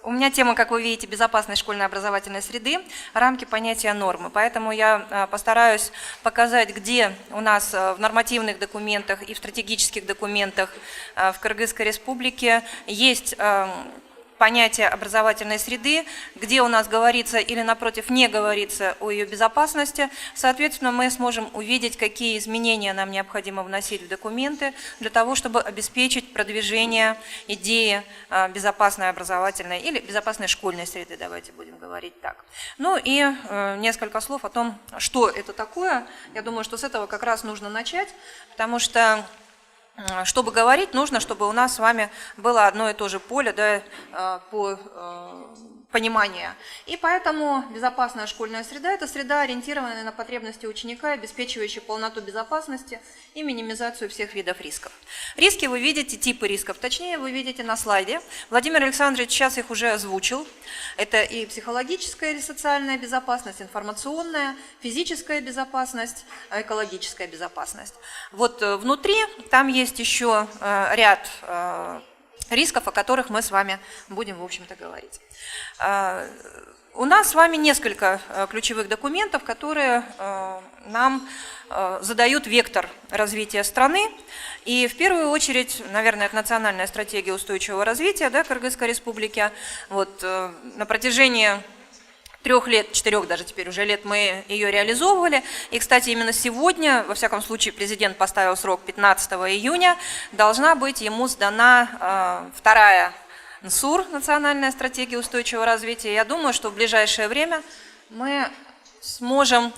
У меня тема, как вы видите, безопасной школьной образовательной среды, рамки понятия нормы. Поэтому я постараюсь показать, где у нас в нормативных документах и в стратегических документах в Кыргызской Республике есть понятие образовательной среды, где у нас говорится или, напротив, не говорится о ее безопасности. Соответственно, мы сможем увидеть, какие изменения нам необходимо вносить в документы для того, чтобы обеспечить продвижение идеи безопасной образовательной или безопасной школьной среды, давайте будем говорить так. Ну и несколько слов о том, что это такое. Я думаю, что с этого как раз нужно начать, потому что чтобы говорить, нужно, чтобы у нас с вами было одно и то же поле, да, по пониманию. И поэтому безопасная школьная среда – это среда, ориентированная на потребности ученика, обеспечивающая полноту безопасности и минимизацию всех видов рисков. Риски вы видите, типы рисков, точнее вы видите на слайде. Владимир Александрович сейчас их уже озвучил. Это и психологическая или социальная безопасность, информационная, физическая безопасность, экологическая безопасность. Вот внутри там есть еще ряд рисков, о которых мы с вами будем, в общем-то, говорить. У нас с вами несколько ключевых документов, которые нам задают вектор развития страны. И в первую очередь, наверное, это национальная стратегия устойчивого развития, да, Кыргызской Республики. Вот, на протяжении 3 лет, 4 даже теперь уже лет мы ее реализовывали. И, кстати, именно сегодня, во всяком случае, президент поставил срок 15 июня, должна быть ему сдана вторая НСУР, национальная стратегия устойчивого развития. Я думаю, что в ближайшее время мы сможем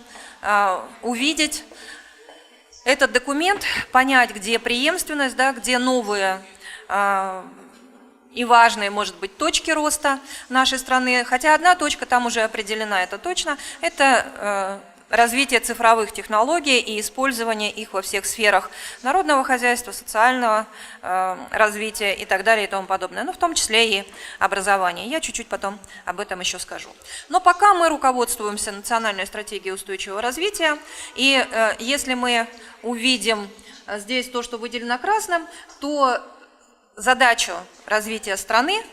увидеть этот документ, понять, где преемственность, да, где новые и важные, может быть, точки роста нашей страны. Хотя одна точка там уже определена, это точно, это развитие цифровых технологий и использование их во всех сферах народного хозяйства, социального развития и так далее и тому подобное, ну, в том числе и образование. Я чуть-чуть потом об этом еще скажу. Но пока мы руководствуемся национальной стратегией устойчивого развития, и если мы увидим здесь то, что выделено красным, то задачу развития страны,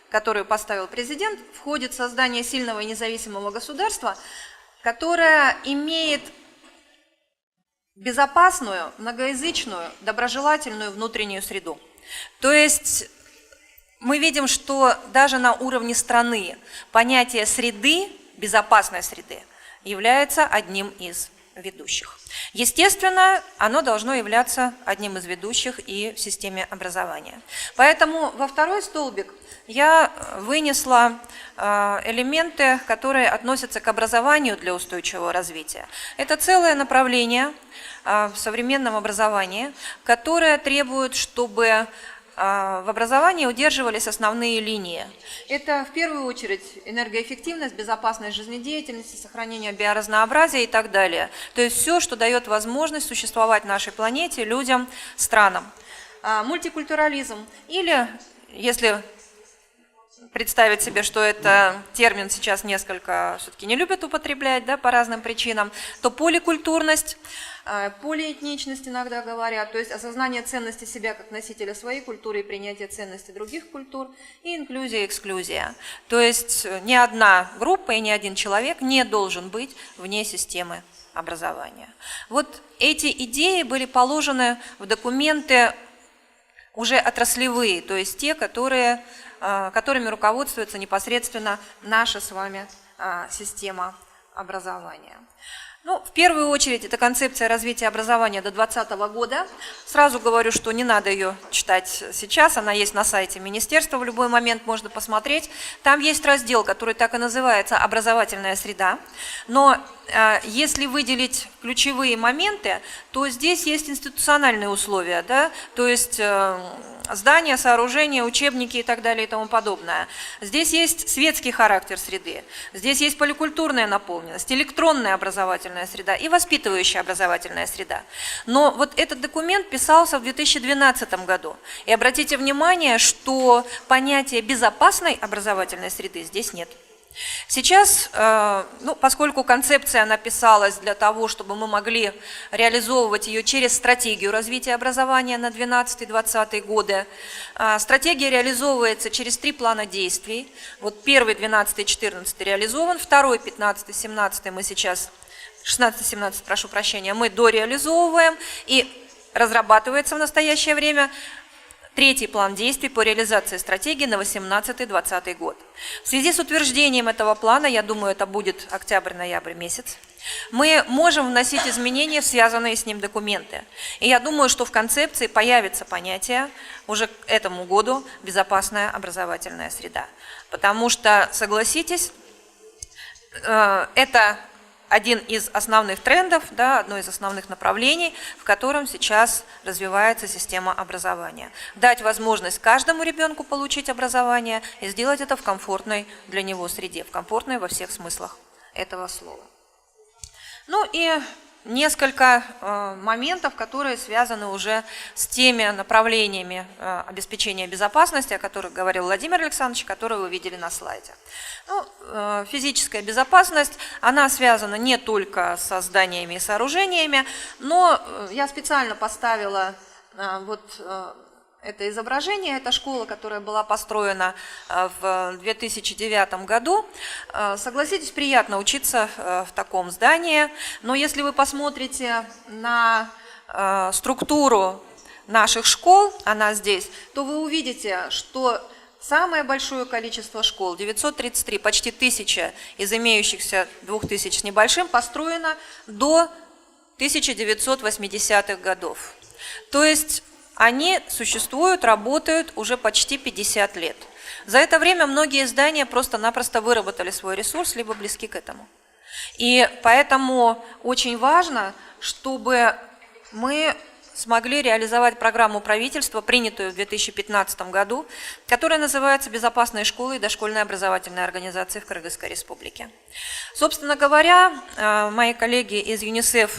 которую поставил президент, входит создание сильного и независимого государства, которое имеет безопасную, многоязычную, доброжелательную внутреннюю среду. То есть мы видим, что даже на уровне страны понятие среды, безопасной среды, является одним из ведущих. Естественно, оно должно являться одним из ведущих и в системе образования. Поэтому во второй столбик я вынесла элементы, которые относятся к образованию для устойчивого развития. Это целое направление в современном образовании, которое требует, чтобы в образовании удерживались основные линии. Это в первую очередь энергоэффективность, безопасность жизнедеятельности, сохранение биоразнообразия и так далее. То есть все, что дает возможность существовать нашей планете, людям, странам. Мультикультурализм или, если представить себе, что это термин сейчас несколько все-таки не любят употреблять, да, по разным причинам, то поликультурность, полиэтничность иногда говорят, то есть осознание ценности себя как носителя своей культуры и принятие ценностей других культур, и инклюзия, эксклюзия. То есть ни одна группа и ни один человек не должен быть вне системы образования. Вот эти идеи были положены в документы уже отраслевые, то есть те, которыми руководствуется непосредственно наша с вами система образования. Ну, в первую очередь, это концепция развития образования до 2020 года. Сразу говорю, что не надо ее читать сейчас, она есть на сайте министерства, в любой момент можно посмотреть. Там есть раздел, который так и называется «Образовательная среда». Но если выделить ключевые моменты, то здесь есть институциональные условия, да? То есть здания, сооружения, учебники и так далее и тому подобное. Здесь есть светский характер среды, здесь есть поликультурная наполненность, электронная образовательная среда и воспитывающая образовательная среда. Но вот этот документ писался в 2012 году. И обратите внимание, что понятия безопасной образовательной среды здесь нет. Сейчас, поскольку концепция написалась для того, чтобы мы могли реализовывать ее через стратегию развития образования на 2012-2020 годы, стратегия реализовывается через 3 плана действий. Вот первый, 12-14 реализован, второй, 15-17 мы сейчас, 16-17, прошу прощения, мы дореализовываем и разрабатывается в настоящее время третий план действий по реализации стратегии на 2018-2020 год. В связи с утверждением этого плана, я думаю, это будет октябрь-ноябрь месяц, мы можем вносить изменения в связанные с ним документы. И я думаю, что в концепции появится понятие уже к этому году «безопасная образовательная среда». Потому что, согласитесь, это один из основных трендов, да, одно из основных направлений, в котором сейчас развивается система образования. Дать возможность каждому ребенку получить образование и сделать это в комфортной для него среде, в комфортной во всех смыслах этого слова. Ну и несколько моментов, которые связаны уже с теми направлениями обеспечения безопасности, о которых говорил Владимир Александрович, которые вы видели на слайде. Физическая безопасность, она связана не только со зданиями и сооружениями, но я специально поставила это изображение, это школа, которая была построена в 2009 году. Согласитесь, приятно учиться в таком здании, но если вы посмотрите на структуру наших школ, она здесь, то вы увидите, что самое большое количество школ, 933, почти 1000 из имеющихся 2000 с небольшим, построено до 1980-х годов. То есть они существуют, работают уже почти 50 лет. За это время многие здания просто-напросто выработали свой ресурс, либо близки к этому. И поэтому очень важно, чтобы мы смогли реализовать программу правительства, принятую в 2015 году, которая называется «Безопасные школы и дошкольные образовательные организации в Кыргызской Республике». Собственно говоря, мои коллеги из ЮНИСЕФ,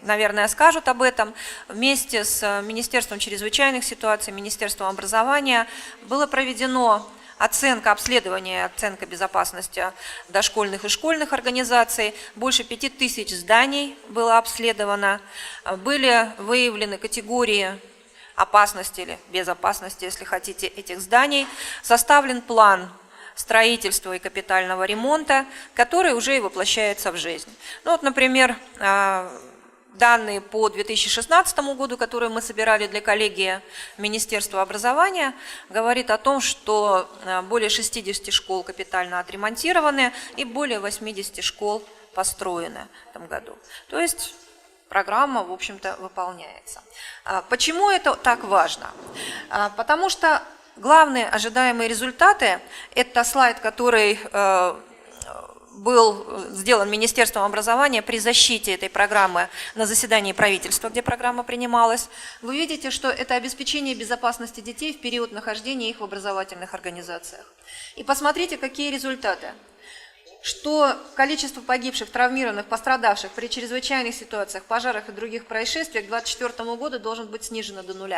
наверное, скажут об этом. Вместе с Министерством чрезвычайных ситуаций, Министерством образования было проведено оценка безопасности дошкольных и школьных организаций. Больше 5000 зданий было обследовано. Были выявлены категории опасности или безопасности, если хотите, этих зданий. Составлен план строительства и капитального ремонта, который уже и воплощается в жизнь. Например, данные по 2016 году, которые мы собирали для коллегии Министерства образования, говорит о том, что более 60 школ капитально отремонтированы и более 80 школ построены в этом году. То есть программа, в общем-то, выполняется. Почему это так важно? Потому что главные ожидаемые результаты – это слайд, который был сделан Министерством образования при защите этой программы на заседании правительства, где программа принималась. Вы видите, что это обеспечение безопасности детей в период нахождения их в образовательных организациях. И посмотрите, какие результаты. Что количество погибших, травмированных, пострадавших при чрезвычайных ситуациях, пожарах и других происшествиях к 2024 году должен быть снижено до 0.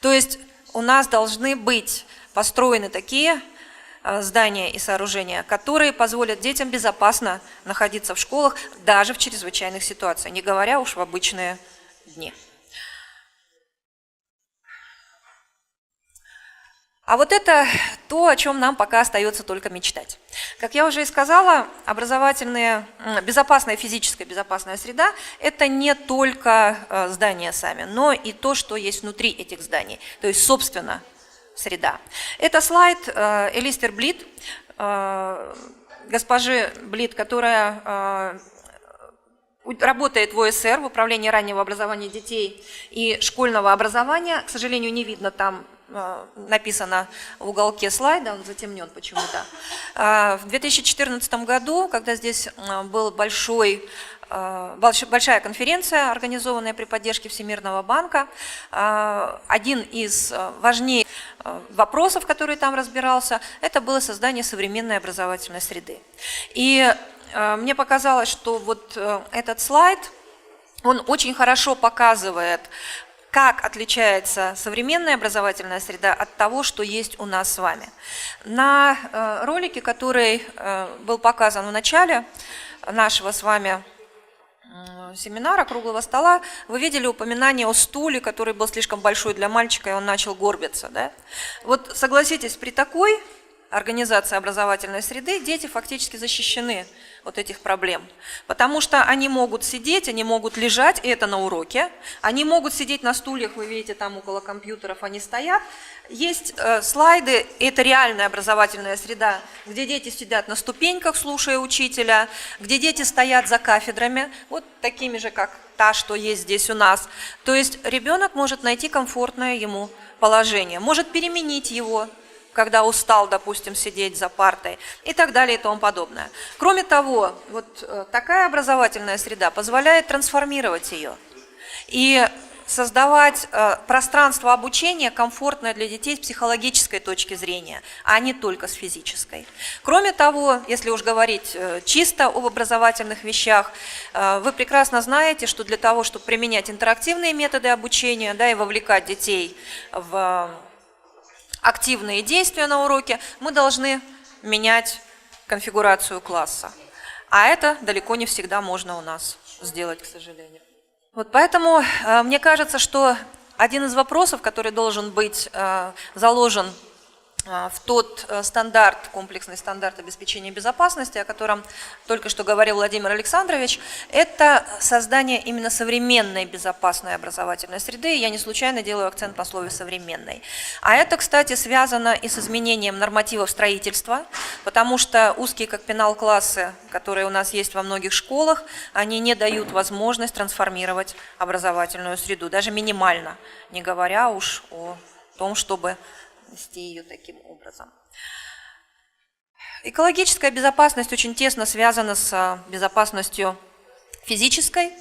То есть у нас должны быть построены такие здания и сооружения, которые позволят детям безопасно находиться в школах даже в чрезвычайных ситуациях, не говоря уж в обычные дни. А вот это то, о чем нам пока остается только мечтать. Как я уже и сказала, безопасная физическая безопасная среда – это не только здания сами, но и то, что есть внутри этих зданий, то есть, собственно, среда. Это слайд Элистер Блит, госпожи Блит, которая работает в ОСР, в Управлении раннего образования детей и школьного образования. К сожалению, не видно, там написано в уголке слайда, он затемнен почему-то. В 2014 году, когда здесь была большая конференция, организованная при поддержке Всемирного банка, один из важнейших вопросов, который там разбирался, это было создание современной образовательной среды. И мне показалось, что вот этот слайд, он очень хорошо показывает, как отличается современная образовательная среда от того, что есть у нас с вами. На ролике, который был показан в начале нашего с вами семинара, круглого стола, вы видели упоминание о стуле, который был слишком большой для мальчика, и он начал горбиться. Да? Вот согласитесь, при такой организации образовательной среды дети фактически защищены от этих проблем, потому что они могут сидеть, они могут лежать, и это на уроке, они могут сидеть на стульях, вы видите, там около компьютеров они стоят. Есть слайды, это реальная образовательная среда, где дети сидят на ступеньках, слушая учителя, где дети стоят за кафедрами, вот такими же, как та, что есть здесь у нас. То есть ребенок может найти комфортное ему положение, может переменить его, когда устал, допустим, сидеть за партой и так далее и тому подобное. Кроме того, вот такая образовательная среда позволяет трансформировать ее и создавать пространство обучения, комфортное для детей с психологической точки зрения, а не только с физической. Кроме того, если уж говорить чисто об образовательных вещах, вы прекрасно знаете, что для того, чтобы применять интерактивные методы обучения, да, и вовлекать детей в активные действия на уроке, мы должны менять конфигурацию класса. А это далеко не всегда можно у нас сделать, к сожалению. Вот поэтому мне кажется, что один из вопросов, который должен быть заложен в тот стандарт, комплексный стандарт обеспечения безопасности, о котором только что говорил Владимир Александрович, это создание именно современной безопасной образовательной среды. И я не случайно делаю акцент на слове «современной». А это, кстати, связано и с изменением нормативов строительства, потому что узкие как пенал классы, которые у нас есть во многих школах, они не дают возможность трансформировать образовательную среду, даже минимально, не говоря уж о том, чтобы вести ее таким образом. Экологическая безопасность очень тесно связана с безопасностью физической,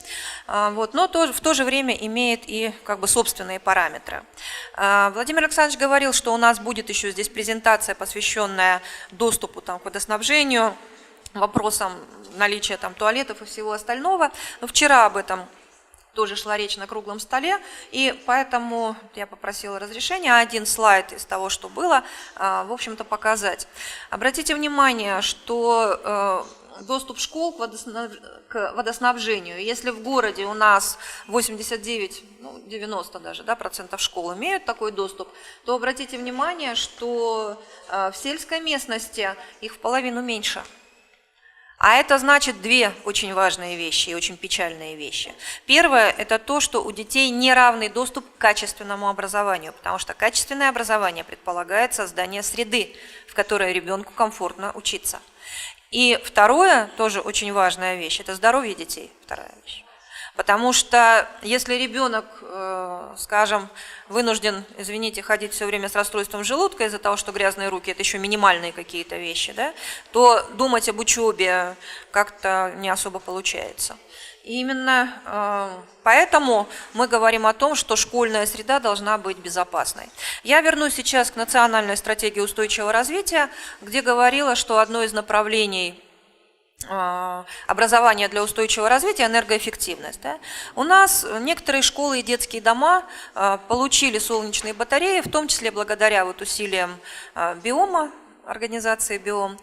вот, но в то же время имеет и как бы собственные параметры. Владимир Александрович говорил, что у нас будет еще здесь презентация, посвященная доступу там, к водоснабжению, вопросам наличия там, туалетов и всего остального. Но вчера об этом тоже шла речь на круглом столе, и поэтому я попросила разрешения один слайд из того, что было, в общем-то, показать. Обратите внимание, что доступ школ к водоснабжению, если в городе у нас 89, 90 даже, да, процентов школ имеют такой доступ, то обратите внимание, что в сельской местности их в половину меньше. А это значит две очень важные вещи и очень печальные вещи. Первое – это то, что у детей неравный доступ к качественному образованию, потому что качественное образование предполагает создание среды, в которой ребенку комфортно учиться. И второе, тоже очень важная вещь – это здоровье детей, вторая вещь. Потому что если ребенок, скажем, вынужден, извините, ходить все время с расстройством желудка из-за того, что грязные руки – это еще минимальные какие-то вещи, да, то думать об учебе как-то не особо получается. И именно поэтому мы говорим о том, что школьная среда должна быть безопасной. Я вернусь сейчас к национальной стратегии устойчивого развития, где говорила, что одно из направлений образования для устойчивого развития – энергоэффективность. Да? У нас некоторые школы и детские дома получили солнечные батареи, в том числе благодаря вот усилиям Биома, организации Биом,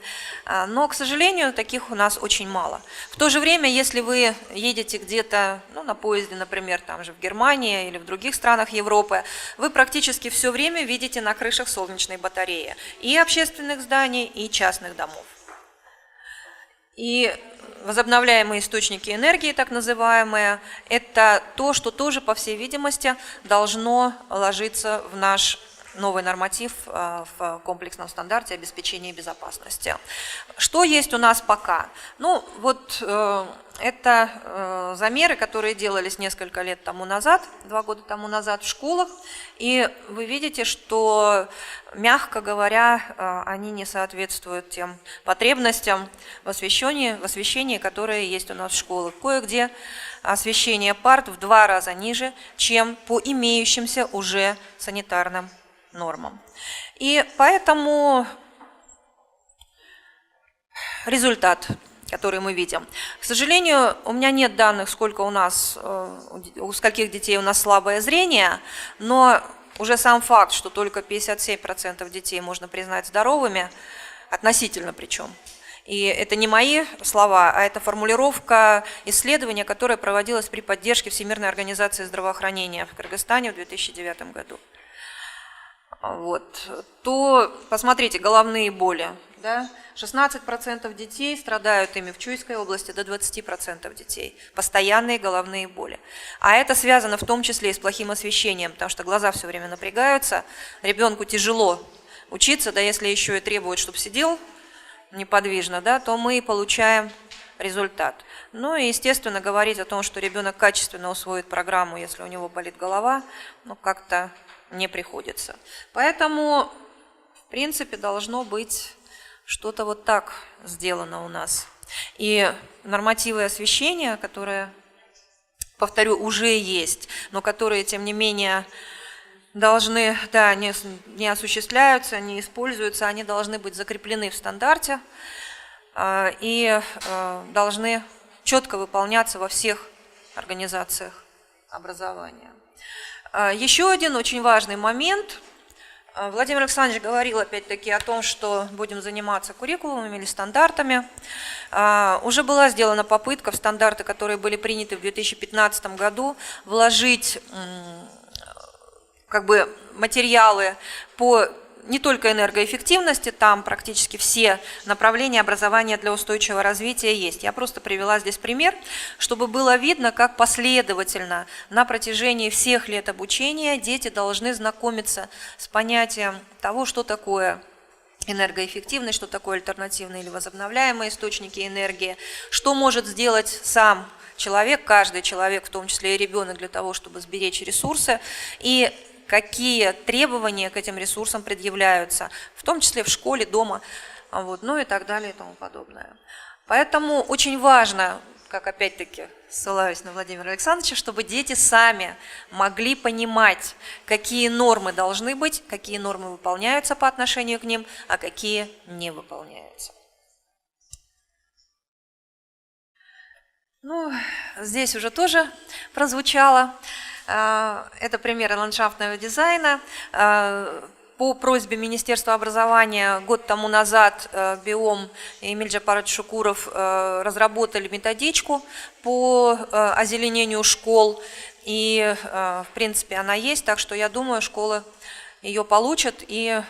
но, к сожалению, таких у нас очень мало. В то же время, если вы едете где-то на поезде, например, там же в Германии или в других странах Европы, вы практически все время видите на крышах солнечные батареи и общественных зданий, и частных домов. И возобновляемые источники энергии, так называемые, это то, что тоже, по всей видимости, должно ложиться в наш новый норматив в комплексном стандарте обеспечения безопасности. Что есть у нас пока? Ну, вот это замеры, которые делались несколько лет тому назад, 2 года тому назад в школах, и вы видите, что, мягко говоря, они не соответствуют тем потребностям в освещении, которые есть у нас в школах. Кое-где освещение парт в 2 раза ниже, чем по имеющимся уже санитарным нормам. И поэтому результат. которые мы видим. К сожалению, у меня нет данных, сколько у скольких детей у нас слабое зрение, но уже сам факт, что только 57% детей можно признать здоровыми, относительно причем. И это не мои слова, а это формулировка исследования, которое проводилось при поддержке Всемирной организации здравоохранения в Кыргызстане в 2009 году. Вот. То посмотрите, головные боли. Да? 16% детей страдают ими в Чуйской области, до 20% детей. Постоянные головные боли. А это связано в том числе и с плохим освещением, потому что глаза все время напрягаются, ребенку тяжело учиться, да если еще и требуют, чтобы сидел неподвижно, да, то мы получаем результат. Ну и, естественно, говорить о том, что ребенок качественно усвоит программу, если у него болит голова, ну как-то не приходится. Поэтому, в принципе, должно быть что-то вот так сделано у нас. И нормативы освещения, которые, повторю, уже есть, но которые, тем не менее, должны, да, не осуществляются, не используются, они должны быть закреплены в стандарте и должны четко выполняться во всех организациях образования. Еще один очень важный момент. Владимир Александрович говорил опять-таки о том, что будем заниматься куррикулумами или стандартами. Уже была сделана попытка в стандарты, которые были приняты в 2015 году, вложить материалы по не только энергоэффективности, там практически все направления образования для устойчивого развития есть. Я просто привела здесь пример, чтобы было видно, как последовательно на протяжении всех лет обучения дети должны знакомиться с понятием того, что такое энергоэффективность, что такое альтернативные или возобновляемые источники энергии, что может сделать сам человек, каждый человек, в том числе и ребенок, для того, чтобы сберечь ресурсы, и какие требования к этим ресурсам предъявляются, в том числе в школе, дома, вот, ну и так далее и тому подобное. Поэтому очень важно, как опять-таки ссылаюсь на Владимира Александровича, чтобы дети сами могли понимать, какие нормы должны быть, какие нормы выполняются по отношению к ним, а какие не выполняются. Ну, здесь уже тоже прозвучало. Это примеры ландшафтного дизайна. По просьбе Министерства образования год тому назад БИОМ и Эмиль Джапарович Шукуров разработали методичку по озеленению школ. И, в принципе, она есть, так что я думаю, школы ее получат, и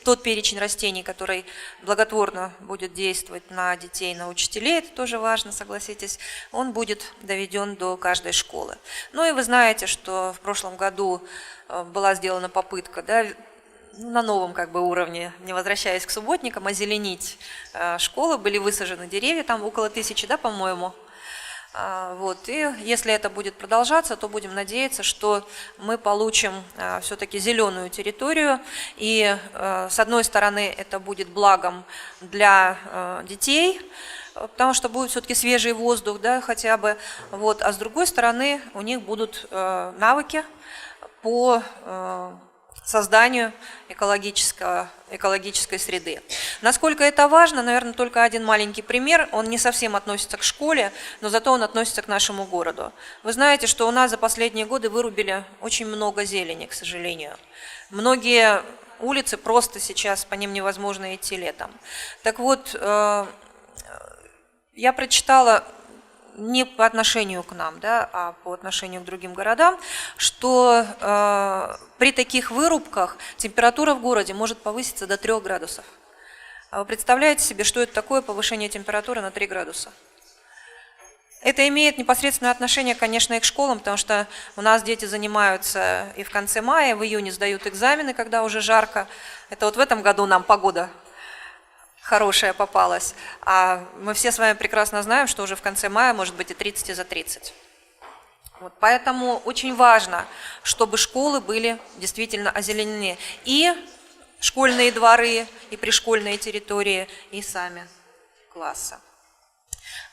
тот перечень растений, который благотворно будет действовать на детей, на учителей, это тоже важно, согласитесь, он будет доведен до каждой школы. Ну и вы знаете, что в прошлом году была сделана попытка, да, на новом уровне, не возвращаясь к субботникам, озеленить школы, были высажены деревья, там около 1000, да, по-моему. Вот. И если это будет продолжаться, то будем надеяться, что мы получим все-таки зеленую территорию. И с одной стороны это будет благом для детей, потому что будет все-таки свежий воздух, да, хотя бы. Вот. А с другой стороны у них будут навыки по созданию экологической среды. Насколько это важно, наверное, только один маленький пример. Он не совсем относится к школе, но зато он относится к нашему городу. Вы знаете, что у нас за последние годы вырубили очень много зелени, к сожалению. Многие улицы просто сейчас, по ним невозможно идти летом. Так вот, я прочитала не по отношению к нам, да, а по отношению к другим городам, что при таких вырубках температура в городе может повыситься до 3 градусов. А вы представляете себе, что это такое повышение температуры на 3 градуса? Это имеет непосредственное отношение, конечно, и к школам, потому что у нас дети занимаются и в конце мая, в июне сдают экзамены, когда уже жарко. Это вот в этом году нам погода хорошая попалась, а мы все с вами прекрасно знаем, что уже в конце мая может быть и 30, и за 30. Вот, поэтому очень важно, чтобы школы были действительно озеленены. И школьные дворы, и пришкольные территории, и сами классы.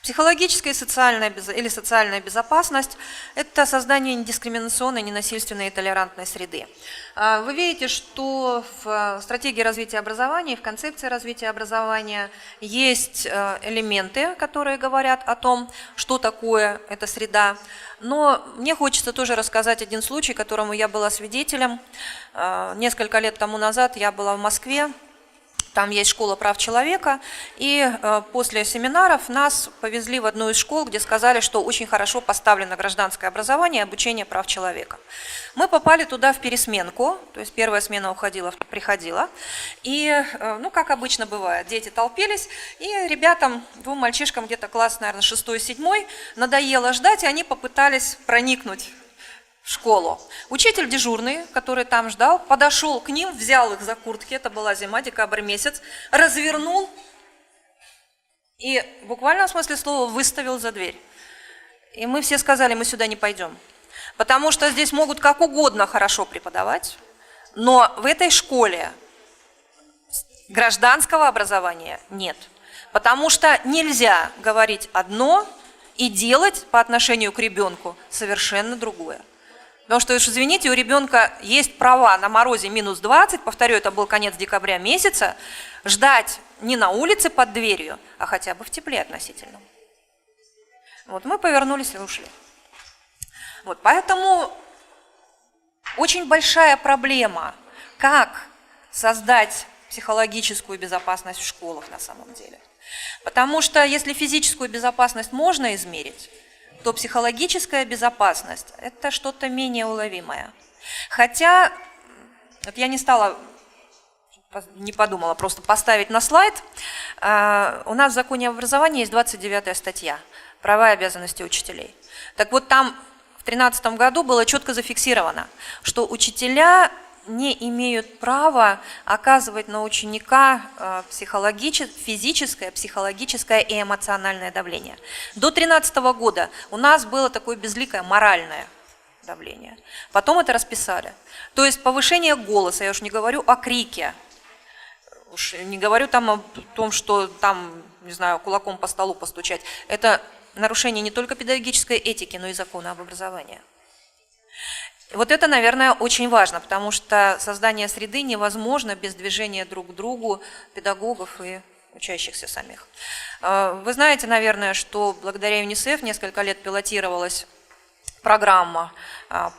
Психологическая и социальная, или социальная безопасность – это создание недискриминационной, ненасильственной и толерантной среды. Вы видите, что в стратегии развития образования, в концепции развития образования есть элементы, которые говорят о том, что такое эта среда. Но мне хочется тоже рассказать один случай, которому я была свидетелем. Несколько лет тому назад я была в Москве. Там есть школа прав человека, и после семинаров нас повезли в одну из школ, где сказали, что очень хорошо поставлено гражданское образование и обучение прав человека. Мы попали туда в пересменку, то есть первая смена уходила, приходила, и, ну, как обычно бывает, дети толпились, и ребятам, двум мальчишкам, где-то класс, наверное, 6-7, надоело ждать, и они попытались проникнуть в школу. Учитель дежурный, который там ждал, подошел к ним, взял их за куртки, это была зима, декабрь месяц, развернул и в буквальном смысле слова выставил за дверь. И мы все сказали, мы сюда не пойдем, потому что здесь могут как угодно хорошо преподавать, но в этой школе гражданского образования нет, потому что нельзя говорить одно и делать по отношению к ребенку совершенно другое. Потому что, уж извините, у ребенка есть права на морозе минус 20, повторю, это был конец декабря месяца, ждать не на улице под дверью, а хотя бы в тепле относительном. Вот мы повернулись и ушли. Вот, поэтому очень большая проблема, как создать психологическую безопасность в школах на самом деле. Потому что если физическую безопасность можно измерить, то психологическая безопасность – это что-то менее уловимое. Хотя, вот я не подумала просто поставить на слайд, у нас в законе об образовании есть 29-я статья «Права и обязанности учителей». Так вот там в 2013 году было четко зафиксировано, что учителя не имеют права оказывать на ученика физическое, психологическое и эмоциональное давление. До 2013 года у нас было такое безликое моральное давление. Потом это расписали. То есть повышение голоса, я уж не говорю о крике, уж не говорю там о том, что там, не знаю, кулаком по столу постучать. Это нарушение не только педагогической этики, но и закона об образовании. Вот это, наверное, очень важно, потому что создание среды невозможно без движения друг к другу педагогов и учащихся самих. Вы знаете, наверное, что благодаря ЮНИСЕФ несколько лет пилотировалась программа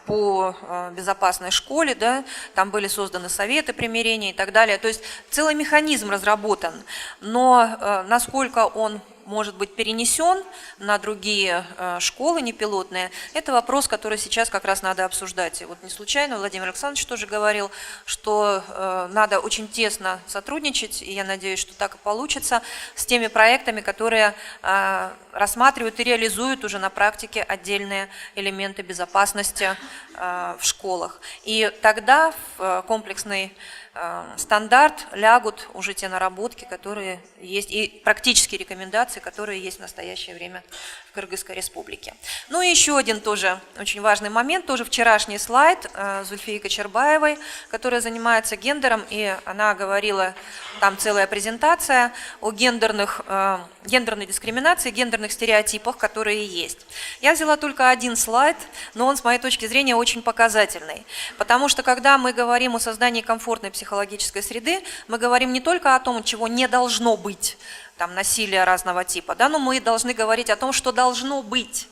по безопасной школе, да, там были созданы советы примирения и так далее. То есть целый механизм разработан, но насколько он может быть перенесен на другие школы непилотные, это вопрос, который сейчас как раз надо обсуждать. И вот не случайно Владимир Александрович тоже говорил, что надо очень тесно сотрудничать, и я надеюсь, что так и получится, с теми проектами, которые рассматривают и реализуют уже на практике отдельные элементы безопасности в школах. И тогда в комплексный стандарт лягут уже те наработки, которые есть, и практические рекомендации, которые есть в настоящее время в Кыргызской республике. Ну и еще один тоже очень важный момент, тоже вчерашний слайд Зульфии Кочербаевой, которая занимается гендером, и она говорила, там целая презентация о гендерной дискриминации, гендерных стереотипах, которые есть. Я взяла только один слайд, но он с моей точки зрения очень показательный, потому что когда мы говорим о создании комфортной психологической среды, мы говорим не только о том, чего не должно быть, там насилие разного типа, да, но мы должны говорить о том, что должно быть.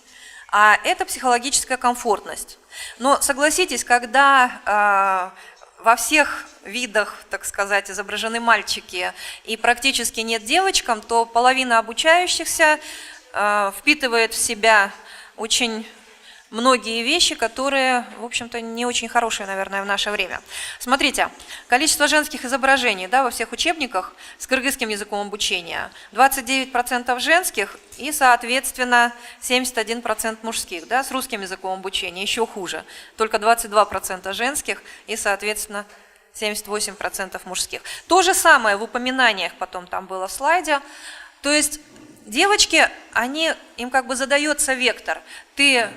А это психологическая комфортность. Но согласитесь, когда во всех видах, так сказать, изображены мальчики и практически нет девочкам, то половина обучающихся впитывает в себя очень многие вещи, которые, в общем-то, не очень хорошие, наверное, в наше время. Смотрите, количество женских изображений, да, во всех учебниках с кыргызским языком обучения, 29% женских и, соответственно, 71% мужских, да, с русским языком обучения еще хуже, только 22% женских и, соответственно, 78% мужских. То же самое в упоминаниях потом там было в слайде, то есть девочки, им как бы задается вектор, ты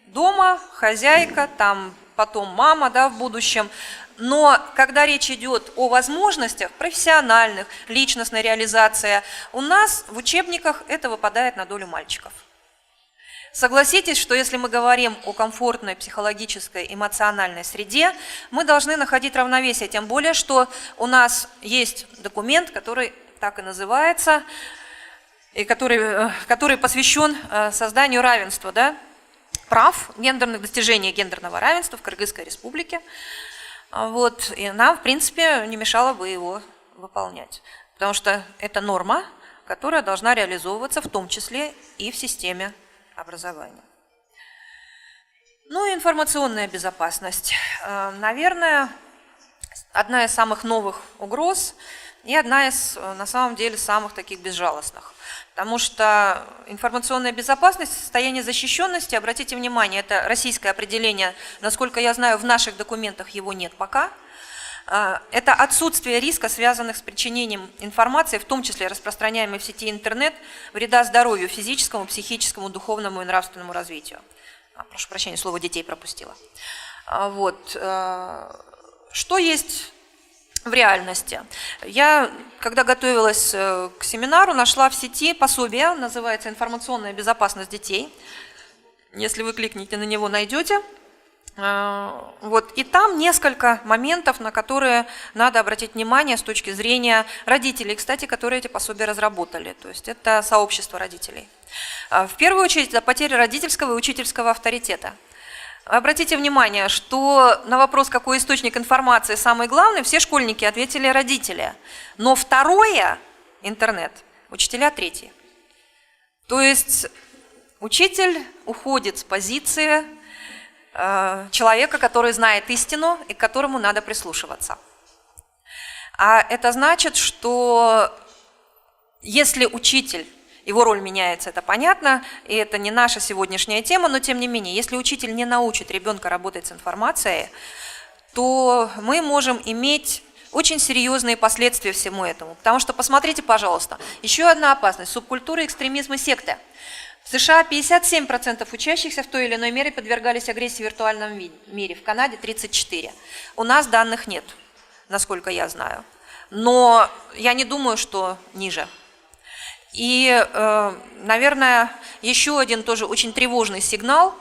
дома, хозяйка, там потом мама, да, в будущем. Но когда речь идет о возможностях профессиональных, личностной реализации, у нас в учебниках это выпадает на долю мальчиков. Согласитесь, что если мы говорим о комфортной психологической, эмоциональной среде, мы должны находить равновесие, тем более, что у нас есть документ, который так и называется, и который посвящен созданию равенства, да, прав, гендерных достижений гендерного равенства в Кыргызской республике. Вот, и нам, в принципе, не мешало бы его выполнять, потому что это норма, которая должна реализовываться в том числе и в системе образования. Ну и информационная безопасность. Наверное, одна из самых новых угроз и одна из, на самом деле, самых таких безжалостных. Потому что информационная безопасность, состояние защищенности, обратите внимание, это российское определение, насколько я знаю, в наших документах его нет пока. Это отсутствие риска, связанных с причинением информации, в том числе распространяемой в сети интернет, вреда здоровью физическому, психическому, духовному и нравственному развитию. Прошу прощения, слово «детей» пропустила. Вот. Что есть в реальности? Я, когда готовилась к семинару, нашла в сети пособие, называется «Информационная безопасность детей». Если вы кликните на него, найдете. Вот. И там несколько моментов, на которые надо обратить внимание с точки зрения родителей, кстати, которые эти пособия разработали. То есть это сообщество родителей. В первую очередь, это потеря родительского и учительского авторитета. Обратите внимание, что на вопрос, какой источник информации самый главный, все школьники ответили родители. Но второе – интернет, учителя – третий. То есть учитель уходит с позиции человека, который знает истину и к которому надо прислушиваться. А это значит, что если учитель, его роль меняется, это понятно, и это не наша сегодняшняя тема, но тем не менее, если учитель не научит ребенка работать с информацией, то мы можем иметь очень серьезные последствия всему этому. Потому что, посмотрите, пожалуйста, еще одна опасность – субкультура, экстремизм и секты. В США 57% учащихся в той или иной мере подвергались агрессии в виртуальном мире, в Канаде 34%. У нас данных нет, насколько я знаю, но я не думаю, что ниже. И, наверное, еще один тоже очень тревожный сигнал.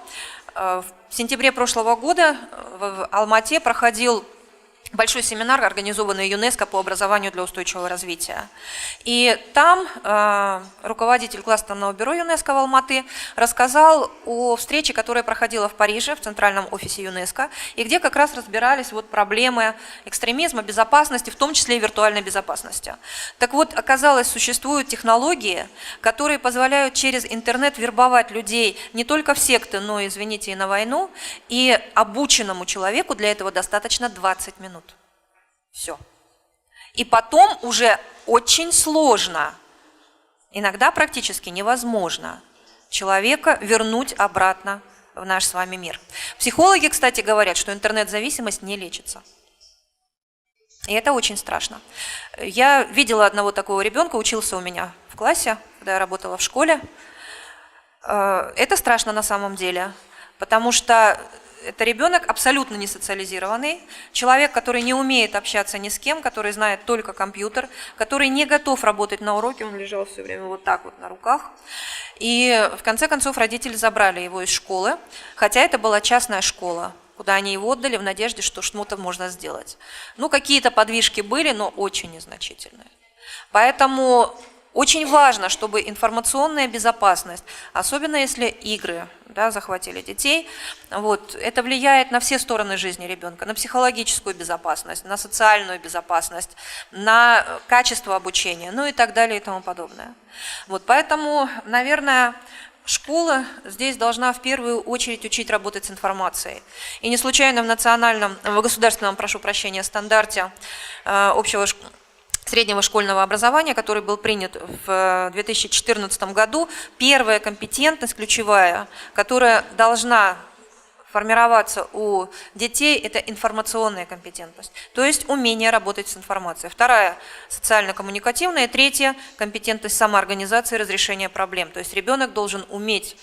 В сентябре прошлого года в Алмате проходил большой семинар, организованный ЮНЕСКО по образованию для устойчивого развития. И там руководитель кластерного бюро ЮНЕСКО в Алматы рассказал о встрече, которая проходила в Париже, в центральном офисе ЮНЕСКО, и где как раз разбирались вот проблемы экстремизма, безопасности, в том числе и виртуальной безопасности. Так вот, оказалось, существуют технологии, которые позволяют через интернет вербовать людей не только в секты, но, извините, и на войну, и обученному человеку для этого достаточно 20 минут. Все. И потом уже очень сложно, иногда практически невозможно, человека вернуть обратно в наш с вами мир. Психологи, кстати, говорят, что интернет-зависимость не лечится. И это очень страшно. Я видела одного такого ребенка, учился у меня в классе, когда я работала в школе. Это страшно на самом деле, потому что это ребенок абсолютно не социализированный, человек, который не умеет общаться ни с кем, который знает только компьютер, который не готов работать на уроке, он лежал все время вот так вот на руках. И в конце концов родители забрали его из школы, хотя это была частная школа, куда они его отдали в надежде, что что-то можно сделать. Ну, какие-то подвижки были, но очень незначительные. Поэтому очень важно, чтобы информационная безопасность, особенно если игры, да, захватили детей, вот, это влияет на все стороны жизни ребенка, на психологическую безопасность, на социальную безопасность, на качество обучения, ну и так далее и тому подобное. Вот, поэтому, наверное, школа здесь должна в первую очередь учить работать с информацией. И не случайно в государственном, прошу прощения, стандарте общего среднего школьного образования, который был принят в 2014 году, первая компетентность ключевая, которая должна формироваться у детей, это информационная компетентность, то есть умение работать с информацией. Вторая – социально-коммуникативная, третья – компетентность самоорганизации и разрешения проблем. То есть ребенок должен уметь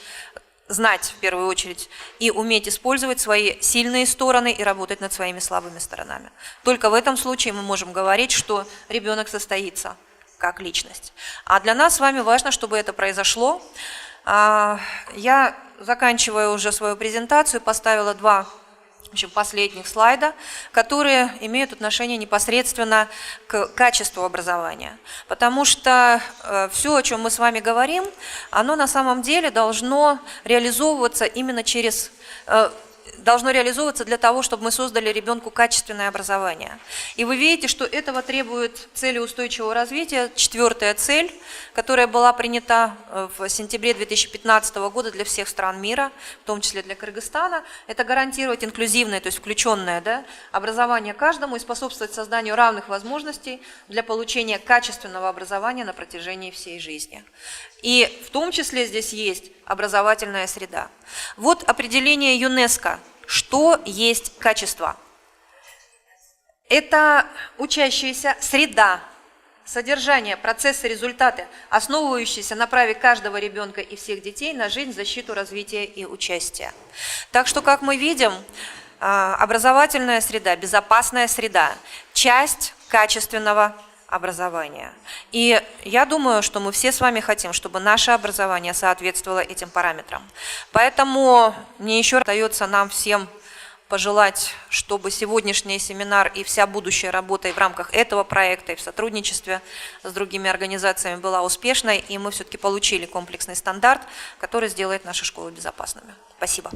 знать в первую очередь и уметь использовать свои сильные стороны и работать над своими слабыми сторонами. Только в этом случае мы можем говорить, что ребенок состоится как личность. А для нас с вами важно, чтобы это произошло. Я, заканчивая уже свою презентацию, поставила два последних слайда, которые имеют отношение непосредственно к качеству образования. Потому что все, о чем мы с вами говорим, оно на самом деле должно реализовываться именно должно реализовываться для того, чтобы мы создали ребенку качественное образование. И вы видите, что этого требует цели устойчивого развития, 4-я цель, которая была принята в сентябре 2015 года для всех стран мира, в том числе для Кыргызстана, это гарантировать инклюзивное, то есть включенное образование каждому и способствовать созданию равных возможностей для получения качественного образования на протяжении всей жизни. И в том числе здесь есть образовательная среда. Вот определение ЮНЕСКО. Что есть качество? Это учащаяся среда, содержание, процессы, результаты, основывающиеся на праве каждого ребенка и всех детей на жизнь, защиту, развитие и участие. Так что, как мы видим, образовательная среда, безопасная среда – часть качественного образования. И я думаю, что мы все с вами хотим, чтобы наше образование соответствовало этим параметрам. Поэтому мне еще остается нам всем пожелать, чтобы сегодняшний семинар и вся будущая работа и в рамках этого проекта, и в сотрудничестве с другими организациями была успешной, и мы все-таки получили комплексный стандарт, который сделает наши школы безопасными. Спасибо.